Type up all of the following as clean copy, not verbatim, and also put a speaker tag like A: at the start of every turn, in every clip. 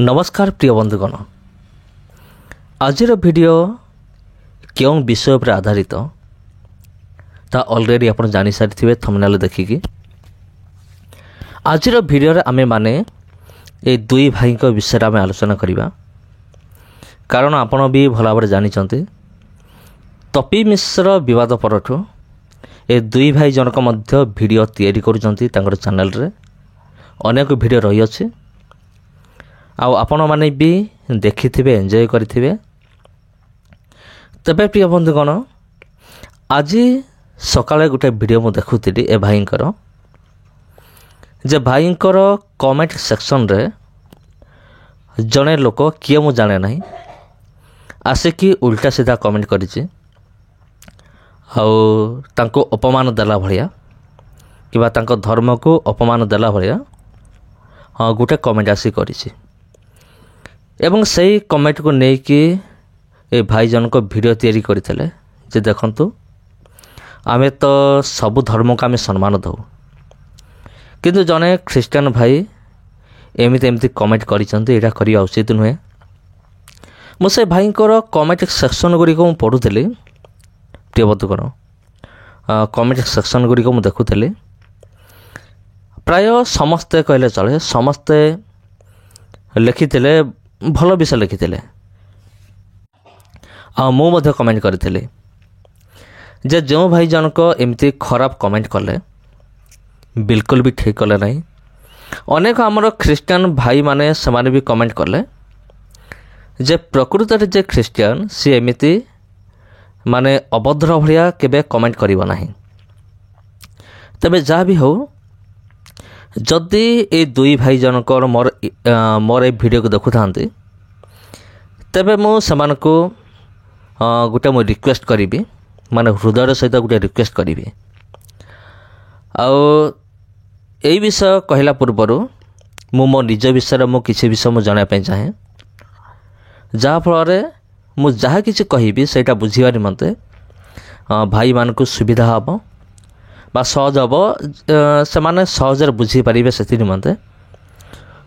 A: नमस्कार प्रिय बंधुगण, आजिर वीडियो क्यों विषय पर आधारित ता ऑलरेडी आप जानी सारी थंबनेल देखिकी। आजिर वीडियो रे आमे माने ए दुई भाई को विषय आमे आलोचना करिबा, कारण आपण भी भल भाव जानी तपी मिश्र विवाद परठू ए दुई भाई जनक मध्य वीडियो तैयारी करुचंती तांकर चैनल रे अनेक वीडियो रही अछि आउ आपण माने भी देखिथिबे एंजॉय करिथिबे। तबे प्रिय बंधुगण, आज सकाळे गोटे वीडियो मु देखुथिली ए भाईंकर जे भाईंकर कमेंट सेक्शन रे जने लोक किए मु जाने नहीं आसिकी उल्टा सीधा कमेंट करिछि आउ तांको अपमान देला भलिया किबा तांको धर्म को अपमान देला भलिया गोटे कमेंट आसी करिछि एवं सही कमेंट को नहीं कि ए भाई जन को वीडियो तैयारी करथिले जे देखंतु आमे तो सब धर्म को आमे सम्मान दउ, किंतु जने ख्रिस्टियन भाई एमती कमेंट करिसंती एटा करिया उचित नुहे। मु से भाई को कमेंट सेक्शन गुड़ी को पढ़ुली प्रिय बंधुगण, कमेंट सेक्शन गुड़ी को देखुली प्राय समस्ते कहले चले समस्ते लिखिथिले भल विषय लिखिथिले मु मध्य कमेंट करथिले जे जो भाई जनक एमती खराब कमेंट कले बिल्कुल भी ठीक कले नहीं। अनेक आमर ख्रिस्टियन भाई माने समाने भी कमेंट कले जे प्रकृत रे जे ख्रिस्टियन सी एमती माने अभद्र भलिया केबे कमेंट करिवो नाही। तबे जा भी हो, जदि ए दुई भाई जनक मोर ए वीडियो को देखु थांती तबे मु समान को गोटे मु रिक्वेस्ट करी माने हृदय सहित गोटे रिक्वेस्ट करी आउ ए विषय कहला पूर्वर मु मो निज विषय मु किसी विषय मु जाना पे चाहे जहा फल मु जहा किसी कहबी सेटा बुझिबा निमंते भाई मान को सुविधा हम बा सहज हम से सहज बुझी पारे से निमंते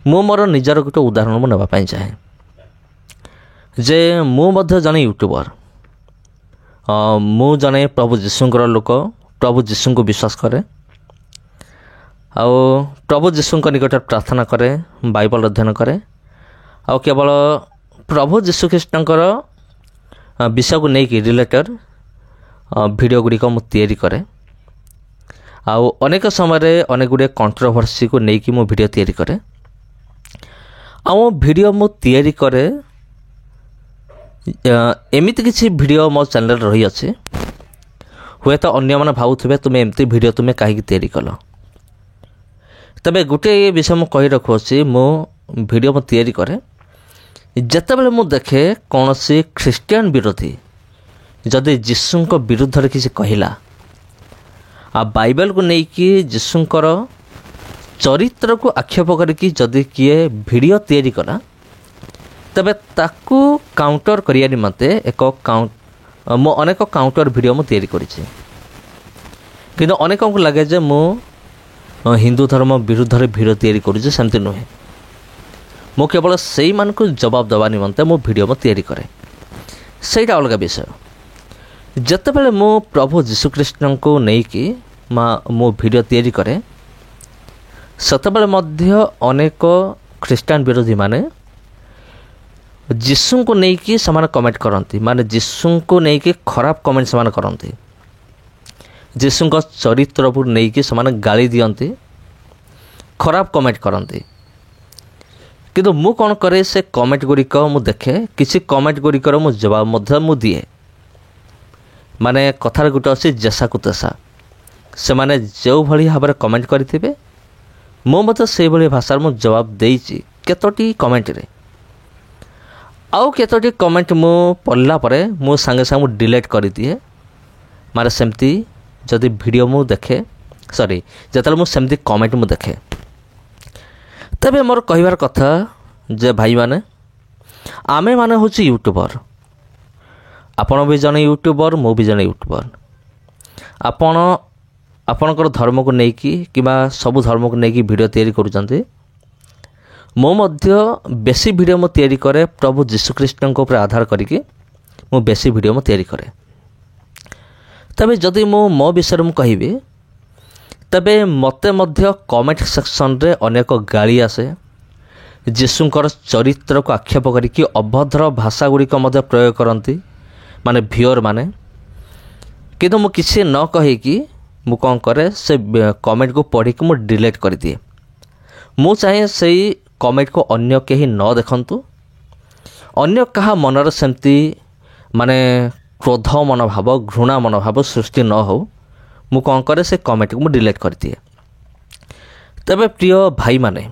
A: मु मोर निजर गोटे उदाहरण मु नेबा पई चाहे जे मु मध्य जने यूट्यूबर मु जने प्रभु जीशुंकर लोक प्रभु जीशु को विश्वास करे आउ प्रभु जीशु निकट प्रार्थना करे बाइबल अध्ययन करे आउ केवल प्रभु जीशु ख्रीष्टर विषय को नहीं रिलेटेड वीडियो गुड़िक मु तैयारी करे आउ अनेक समय अनेक गुड़े कंट्रोवर्सी को लेकिन मु वीडियो तैयारी करे आउ वीडियो मु तैयारी करे एमिति किसी वीडियो मो चैनल रही अच्छे हुए तो अन्य माने भावुथिबे तुमे एमती वीडियो तुमे काहे तैयारी कल। तबे गोटे विषय मु कहि रखुछि मु वीडियो मु तैयारी करे जेतेबेले मु देखे कौन सी ख्रिस्टियन विरोधी जदि जीशु को विरुद्ध रे किसी कहिला आ बाइबल को नहीं कि जीशुंकर चरित्र को आक्षेप करके जदि किए वीडियो तैयारी कला तबे ताकू काउंटर करिया निमंते एक मो अनेक काउंटर वीडियो मु तैयारी करिछि, किंतु अनेक को लगे जे मु हिंदू धर्म विरुद्ध रे वीडियो तैयारी करूछि सेमति नुहे। मु केवल सेई मान को जवाब दबा निमंते मो वीडियो मु तैयारी करे सेटा अलग विषय। जेतेबेले मु प्रभु जीशु ख्रीष्ट को नहीं कि मो वीडियो तैयारी करे सेतेबेले मध्य अनेक ख्रिस्टियन विरोधी माने जीशु को नहीं कि समान कमेंट करती माने जीशु को नहीं कि खराब कमेंट समान करती जीशु को चरित्र को नहीं कि समान गाली दियंती खराब कमेंट करती, किंतु मु कौन करे से कमेंट गुड़िक मु देखे किसी कमेंट गुड़िकर मु जवाब मध्य मु दिए माने कथार गोटे अच्छे जेसा को तेसा से माने जो भली भाव कमेंट करेंगे मो मत से भली भाषा मु जवाब देइछि केतोटी कमेंट रे आउ केतोटी कमेंट मु पढ़ला परे मु संगे संग डिलीट कर दिए मारे सेमती जदि वीडियो मु देखे सॉरी जतल मु सेमती कमेंट मु देखे तबे मोर कहिबार कथा जे भाई माने आमे माने होछि यूट्यूबर आपण भी जने यूट्यूबर मु भी जने यूट्यूबर आपण आपणकर धर्म को लेकिन कि सब धर्म को लेकिन वीडियो तैयारी करुचंती ମୁଁ ମଧ୍ୟ ବେଶୀ ଭିଡ଼ିଓ ମୁଁ ତିଆରି କରେ ପ୍ରଭୁ ଯୀଶୁଖ୍ରୀଷ୍ଟଙ୍କ ଉପରେ ଆଧାର କରିକି ମୁଁ ବେଶୀ ଭିଡ଼ିଓ ମୁଁ ତିଆରି କରେ। ତେବେ ଯଦି ମୋ ବିଷୟରେ ମୁଁ କହିବି, ତେବେ ମୋତେ ମଧ୍ୟ କମେଣ୍ଟ ସେକ୍ସନରେ ଅନେକ ଗାଳି ଆସେ। ଯୀଶୁଙ୍କର ଚରିତ୍ରକୁ ଆକ୍ଷେପ କରିକି ଅଭଦ୍ର ଭାଷା ଗୁଡ଼ିକ ମଧ୍ୟ ପ୍ରୟୋଗ କରନ୍ତି ମାନେ ଭିଓର ମାନେ। କିନ୍ତୁ ମୁଁ କିଛି ନ କହିକି ମୁଁ କ'ଣ କରେ, ସେ କମେଣ୍ଟକୁ ପଢ଼ିକି ମୁଁ ଡିଲିଟ୍ କରିଦିଏ। ମୁଁ ଚାହେଁ ସେଇ କମେଣ୍ଟକୁ ଅନ୍ୟ କେହି ନ ଦେଖନ୍ତୁ, ଅନ୍ୟ କାହା ମନରେ ସେମିତି ମାନେ କ୍ରୋଧ ମନୋଭାବ, ଘୃଣା ମନୋଭାବ ସୃଷ୍ଟି ନ ହେଉ। ମୁଁ କ'ଣ କରେ, ସେ କମେଣ୍ଟକୁ ମୁଁ ଡିଲିଟ୍ କରିଦିଏ। ତେବେ ପ୍ରିୟ ଭାଇମାନେ,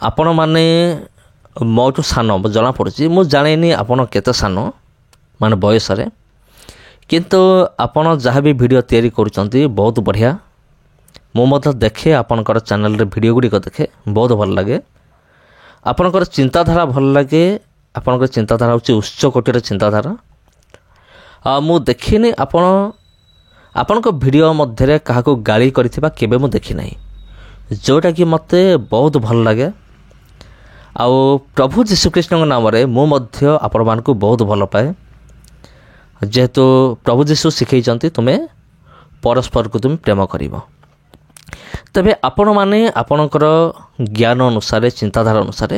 A: ଆପଣମାନେ ମୋଠୁ ସାନ ଜଣାପଡ଼ୁଛି, ମୁଁ ଜାଣିନି ଆପଣ କେତେ ସାନ ମାନେ ବୟସରେ, କିନ୍ତୁ ଆପଣ ଯାହା ବି ଭିଡ଼ିଓ ତିଆରି କରୁଛନ୍ତି ବହୁତ ବଢ଼ିଆ। ମୁଁ ମଧ୍ୟ ଦେଖେ, ଆପଣଙ୍କର ଚ୍ୟାନେଲରେ ଭିଡ଼ିଓ ଗୁଡ଼ିକ ଦେଖେ, ବହୁତ ଭଲ ଲାଗେ। ଆପଣଙ୍କର ଚିନ୍ତାଧାରା ଭଲ ଲାଗେ। ଆପଣଙ୍କର ଚିନ୍ତାଧାରା ହେଉଛି ଉଚ୍ଚ କୋଟିର ଚିନ୍ତାଧାରା। ମୁଁ ଦେଖିନି ଆପଣଙ୍କ ଭିଡ଼ିଓ ମଧ୍ୟରେ କାହାକୁ ଗାଳି କରିଥିବା କେବେ ମୁଁ ଦେଖିନାହିଁ, ଯେଉଁଟାକି ମୋତେ ବହୁତ ଭଲ ଲାଗେ। ଆଉ ପ୍ରଭୁ ଯୀଶୁଖ୍ରୀଷ୍ଟଙ୍କ ନାମରେ ମୁଁ ମଧ୍ୟ ଆପଣମାନଙ୍କୁ ବହୁତ ଭଲ ପାଏ, ଯେହେତୁ ପ୍ରଭୁ ଯୀଶୁ ଶିଖାଇଛନ୍ତି ତୁମେ ପରସ୍ପରକୁ ତୁମେ ପ୍ରେମ କରିବ। ତେବେ ଆପଣମାନେ ଆପଣଙ୍କର ଜ୍ଞାନ ଅନୁସାରେ, ଚିନ୍ତାଧାରା ଅନୁସାରେ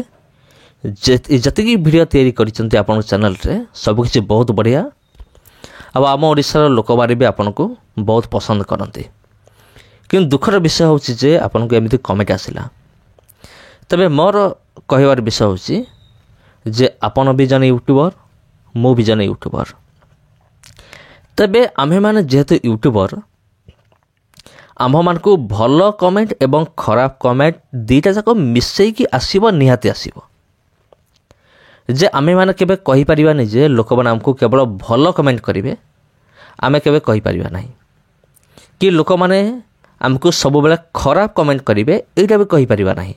A: ଯେତିକି ଭିଡ଼ିଓ ତିଆରି କରିଛନ୍ତି ଆପଣଙ୍କ ଚ୍ୟାନେଲରେ, ସବୁକିଛି ବହୁତ ବଢ଼ିଆ। ଆଉ ଆମ ଓଡ଼ିଶାର ଲୋକମାନେ ବି ଆପଣଙ୍କୁ ବହୁତ ପସନ୍ଦ କରନ୍ତି। କିନ୍ତୁ ଦୁଃଖର ବିଷୟ ହେଉଛି ଯେ ଆପଣଙ୍କୁ ଏମିତି କମେଣ୍ଟ ଆସିଲା। ତେବେ ମୋର କହିବାର ବିଷୟ ହେଉଛି ଯେ ଆପଣ ବି ଜଣେ ୟୁଟ୍ୟୁବର, ମୁଁ ବି ଜଣେ ୟୁଟ୍ୟୁବର। ତେବେ ଆମ୍ଭେମାନେ ଯେହେତୁ ୟୁଟ୍ୟୁବର, ଆମ୍ଭମାନଙ୍କୁ ଭଲ କମେଣ୍ଟ ଏବଂ ଖରାପ କମେଣ୍ଟ ଦୁଇଟା ଯାକ ମିଶାଇକି ଆସିବ, ନିହାତି ଆସିବ। ଯେ ଆମେମାନେ କେବେ କହିପାରିବାନି ଯେ ଲୋକମାନେ ଆମକୁ କେବଳ ଭଲ କମେଣ୍ଟ କରିବେ, ଆମେ କେବେ କହିପାରିବା ନାହିଁ। କି ଲୋକମାନେ ଆମକୁ ସବୁବେଳେ ଖରାପ କମେଣ୍ଟ କରିବେ, ଏଇଟା ବି କହିପାରିବା ନାହିଁ।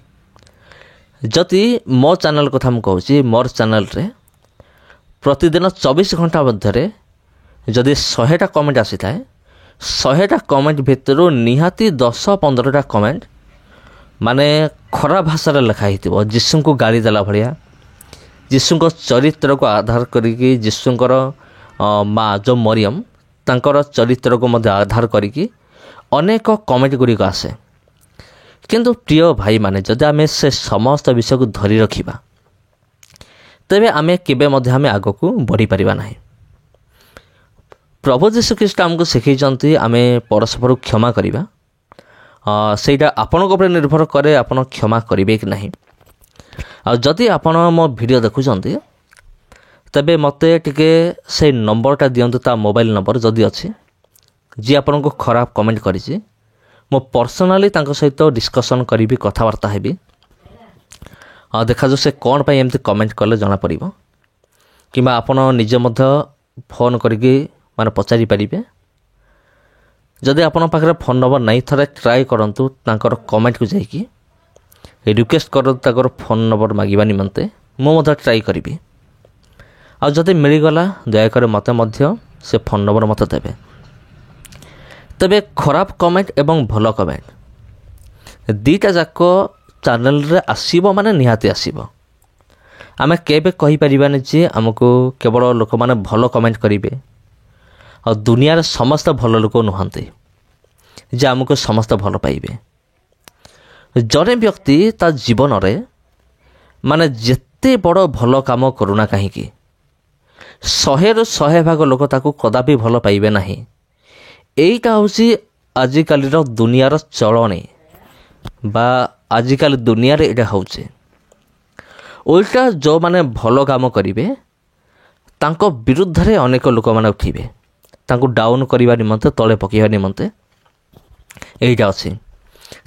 A: ଯଦି ମୋ ଚ୍ୟାନେଲ କଥା ମୁଁ କହୁଛି, ମୋର ଚ୍ୟାନେଲରେ ପ୍ରତିଦିନ 24 ଘଣ୍ଟା ମଧ୍ୟରେ ଯଦି 100ଟା କମେଣ୍ଟ ଆସିଥାଏ, 100ଟା କମେଣ୍ଟ ଭିତରୁ ନିହାତି 10-15ଟା କମେଣ୍ଟ ମାନେ ଖରାପ ଭାଷାରେ ଲେଖା ହେଇଥିବ, ଯୀଶୁଙ୍କୁ ଗାଳି ଦେଲା ଭଳିଆ, ଯୀଶୁଙ୍କ ଚରିତ୍ରକୁ ଆଧାର କରିକି, ଯୀଶୁଙ୍କର ମା ଯେଉଁ ମରିୟମ ତାଙ୍କର ଚରିତ୍ରକୁ ମଧ୍ୟ ଆଧାର କରିକି ଅନେକ କମେଣ୍ଟ ଗୁଡ଼ିକ ଆସେ। କିନ୍ତୁ ପ୍ରିୟ ଭାଇମାନେ, ଯଦି ଆମେ ସେ ସମସ୍ତ ବିଷୟକୁ ଧରି ରଖିବା, ତେବେ ଆମେ କେବେ ମଧ୍ୟ ଆମେ ଆଗକୁ ବଢ଼ିପାରିବା ନାହିଁ। ପ୍ରଭୁ ଯୀଶୁଖ୍ରୀଷ୍ଟ ଆମକୁ ଶିଖାଇଛନ୍ତି ଆମେ ପରସ୍ପରକୁ କ୍ଷମା କରିବା। ସେଇଟା ଆପଣଙ୍କ ଉପରେ ନିର୍ଭର କରେ, ଆପଣ କ୍ଷମା କରିବେ କି ନାହିଁ। ଆଉ ଯଦି ଆପଣ ମୋ ଭିଡ଼ିଓ ଦେଖୁଛନ୍ତି, ତେବେ ମୋତେ ଟିକେ ସେଇ ନମ୍ବରଟା ଦିଅନ୍ତୁ, ତା ମୋବାଇଲ ନମ୍ବର ଯଦି ଅଛି, ଯିଏ ଆପଣଙ୍କୁ ଖରାପ କମେଣ୍ଟ କରିଛି। ମୁଁ ପର୍ସନାଲି ତାଙ୍କ ସହିତ ଡିସ୍କସନ୍ କରିବି, କଥାବାର୍ତ୍ତା ହେବି। ଦେଖାଯାଉ ସେ କ'ଣ ପାଇଁ ଏମିତି କମେଣ୍ଟ କଲେ ଜଣାପଡ଼ିବ। କିମ୍ବା ଆପଣ ନିଜେ ମଧ୍ୟ ଫୋନ୍ କରିକି ମାନେ ପଚାରିପାରିବେ। ଯଦି ଆପଣଙ୍କ ପାଖରେ ଫୋନ୍ ନମ୍ବର ନାହିଁ, ଥରେ ଟ୍ରାଏ କରନ୍ତୁ ତାଙ୍କର କମେଣ୍ଟକୁ ଯାଇକି ରିକ୍ୱେଷ୍ଟ କରନ୍ତୁ ତାଙ୍କର ଫୋନ୍ ନମ୍ବର ମାଗିବା ନିମନ୍ତେ। ମୁଁ ମଧ୍ୟ ଟ୍ରାଏ କରିବି। ଆଉ ଯଦି ମିଳିଗଲା, ଦୟାକରି ମୋତେ ମଧ୍ୟ ସେ ଫୋନ୍ ନମ୍ବର ମୋତେ ଦେବେ। ତେବେ ଖରାପ କମେଣ୍ଟ ଏବଂ ଭଲ କମେଣ୍ଟ ଦୁଇଟା ଯାକ ଚ୍ୟାନେଲରେ ଆସିବ, ମାନେ ନିହାତି ଆସିବ। ଆମେ କେବେ କହିପାରିବାନି ଯେ ଆମକୁ କେବଳ ଲୋକମାନେ ଭଲ କମେଣ୍ଟ କରିବେ। ଆଉ ଦୁନିଆରେ ସମସ୍ତେ ଭଲ ଲୋକ ନୁହନ୍ତି ଯେ ଆମକୁ ସମସ୍ତେ ଭଲ ପାଇବେ। ଜଣେ ବ୍ୟକ୍ତି ତା ଜୀବନରେ ମାନେ ଯେତେ ବଡ଼ ଭଲ କାମ କରୁନା କାହିଁକି, 100ରୁ 100 ଭାଗ ଲୋକ ତାକୁ କଦାପି ଭଲ ପାଇବେ ନାହିଁ। ଏଇଟା ହେଉଛି ଆଜିକାଲିର ଦୁନିଆର ଚଳଣି, ବା ଆଜିକାଲି ଦୁନିଆରେ ଏଇଟା ହେଉଛି। ଓଲଟା ଯେଉଁମାନେ ଭଲ କାମ କରିବେ, ତାଙ୍କ ବିରୁଦ୍ଧରେ ଅନେକ ଲୋକମାନେ ଉଠିବେ, ତାଙ୍କୁ ଡାଉନ୍ କରିବା ନିମନ୍ତେ, ତଳେ ପକାଇବା ନିମନ୍ତେ ଏଇଟା ଅଛି।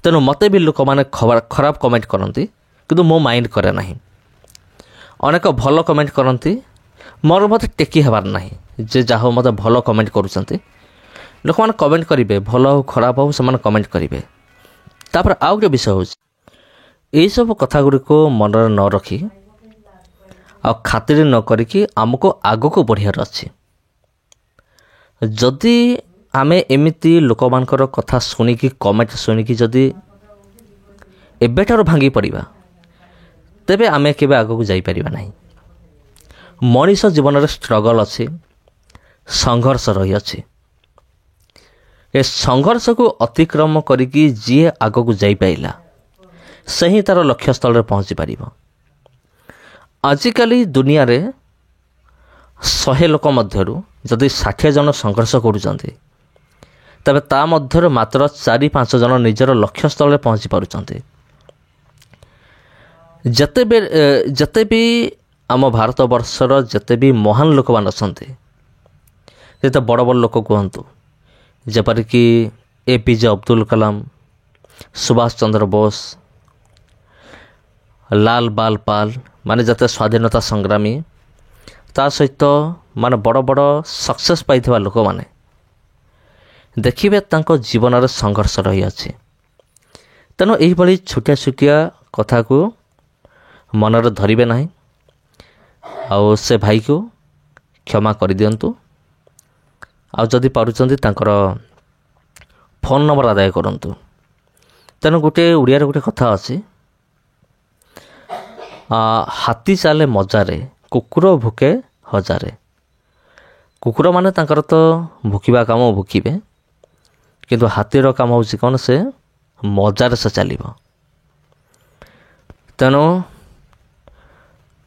A: ତେଣୁ ମୋତେ ବି ଲୋକମାନେ ଖରାପ କମେଣ୍ଟ କରନ୍ତି, କିନ୍ତୁ ମୁଁ ମାଇଣ୍ଡ କରେ ନାହିଁ। ଅନେକ ଭଲ କମେଣ୍ଟ କରନ୍ତି, ମୋର ମୋତେ ଟେକି ହେବାର ନାହିଁ ଯେ ଯାହା ହଉ ମୋତେ ଭଲ କମେଣ୍ଟ କରୁଛନ୍ତି। ଲୋକମାନେ କମେଣ୍ଟ କରିବେ, ଭଲ ହେଉ ଖରାପ ହେଉ ସେମାନେ କମେଣ୍ଟ କରିବେ। ତାପରେ ଆଉ ଗୋଟେ ବିଷୟ ହେଉଛି, ଏଇସବୁ କଥା ଗୁଡ଼ିକୁ ମନରେ ନ ରଖି ଆଉ ଖାତିର ନ କରିକି ଆମକୁ ଆଗକୁ ବଢ଼ିବାର ଅଛି। ଯଦି ଆମେ ଏମିତି ଲୋକମାନଙ୍କର କଥା ଶୁଣିକି, କମେଣ୍ଟ ଶୁଣିକି ଯଦି ଏବେଠାରୁ ଭାଙ୍ଗି ପଡ଼ିବା, ତେବେ ଆମେ କେବେ ଆଗକୁ ଯାଇପାରିବା ନାହିଁ। ମଣିଷ ଜୀବନରେ ଷ୍ଟ୍ରଗଲ୍ ଅଛି, ସଂଘର୍ଷ ରହିଅଛି। ଏ ସଂଘର୍ଷକୁ ଅତିକ୍ରମ କରିକି ଯିଏ ଆଗକୁ ଯାଇପାରିଲା ସେ ହିଁ ତା'ର ଲକ୍ଷ୍ୟସ୍ଥଳରେ ପହଞ୍ଚିପାରିବ। ଆଜିକାଲି ଦୁନିଆରେ 100 ଲୋକ ମଧ୍ୟରୁ ଯଦି 60 ଜଣ ସଂଘର୍ଷ କରୁଛନ୍ତି, ତେବେ ତା ମଧ୍ୟରୁ ମାତ୍ର 4-5 ଜଣ ନିଜର ଲକ୍ଷ୍ୟସ୍ଥଳରେ ପହଞ୍ଚି ପାରୁଛନ୍ତି। ଯେତେ ବି ଆମ ଭାରତବର୍ଷର ଯେତେ ବି ମହାନ ଲୋକମାନେ ଅଛନ୍ତି, ଯେତେ ବଡ଼ ବଡ଼ ଲୋକ କୁହନ୍ତୁ, ଯେପରିକି APJ ଅବଦୁଲ କଲାମ, ସୁଭାଷ ଚନ୍ଦ୍ର ବୋଷ, ଲାଲ ବାଲ ପାଲ, ମାନେ ଯେତେ ସ୍ୱାଧୀନତା ସଂଗ୍ରାମୀ, ତା ସହିତ ମାନେ ବଡ଼ ବଡ଼ ସକ୍ସେସ୍ ପାଇଥିବା ଲୋକମାନେ, ଦେଖିବେ ତାଙ୍କ ଜୀବନରେ ସଂଘର୍ଷ ରହିଅଛି। ତେଣୁ ଏହିଭଳି ଛୋଟିଆ ଛୋଟିଆ କଥାକୁ ମନରେ ଧରିବେ ନାହିଁ, ଆଉ ସେ ଭାଇକୁ କ୍ଷମା କରିଦିଅନ୍ତୁ। ଆଉ ଯଦି ପାରୁଛନ୍ତି ତାଙ୍କର ଫୋନ୍ ନମ୍ବର ଆଦାୟ କରନ୍ତୁ। ତେଣୁ ଓଡ଼ିଆରେ ଗୋଟେ କଥା ଅଛି, ହାତୀ ଚାଲେ ମଜାରେ, କୁକୁର ଭୁକେ ହଜାରେ। କୁକୁରମାନେ ତାଙ୍କର ତ ଭୁକିବା କାମ ଭୁକିବେ, କିନ୍ତୁ ହାତୀର କାମ ହେଉଛି କ'ଣ, ସେ ମଜାରେ ସେ ଚାଲିବ। ତେଣୁ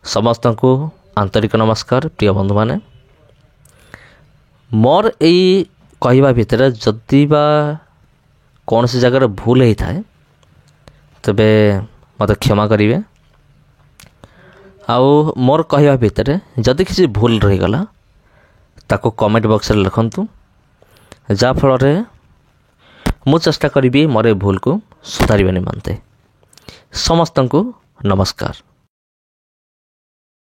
A: ସମସ୍ତଙ୍କୁ ଆନ୍ତରିକ ନମସ୍କାର। ପ୍ରିୟ ବନ୍ଧୁମାନେ, ମୋର ଏଇ କହିବା ଭିତରେ ଯଦି ବା କୌଣସି ଜାଗାରେ ଭୁଲ ହେଇଥାଏ ତେବେ ମୋତେ କ୍ଷମା କରିବେ। ଆଉ ମୋର କହିବା ଭିତରେ ଯଦି କିଛି ଭୁଲ ରହିଗଲା ତାକୁ କମେଣ୍ଟ ବକ୍ସରେ ଲେଖନ୍ତୁ, ଯାହାଫଳରେ ମୁଁ ଚେଷ୍ଟା କରିବି ମୋର ଏ ଭୁଲକୁ ସୁଧାରିବା ନିମନ୍ତେ। ସମସ୍ତଙ୍କୁ ନମସ୍କାର।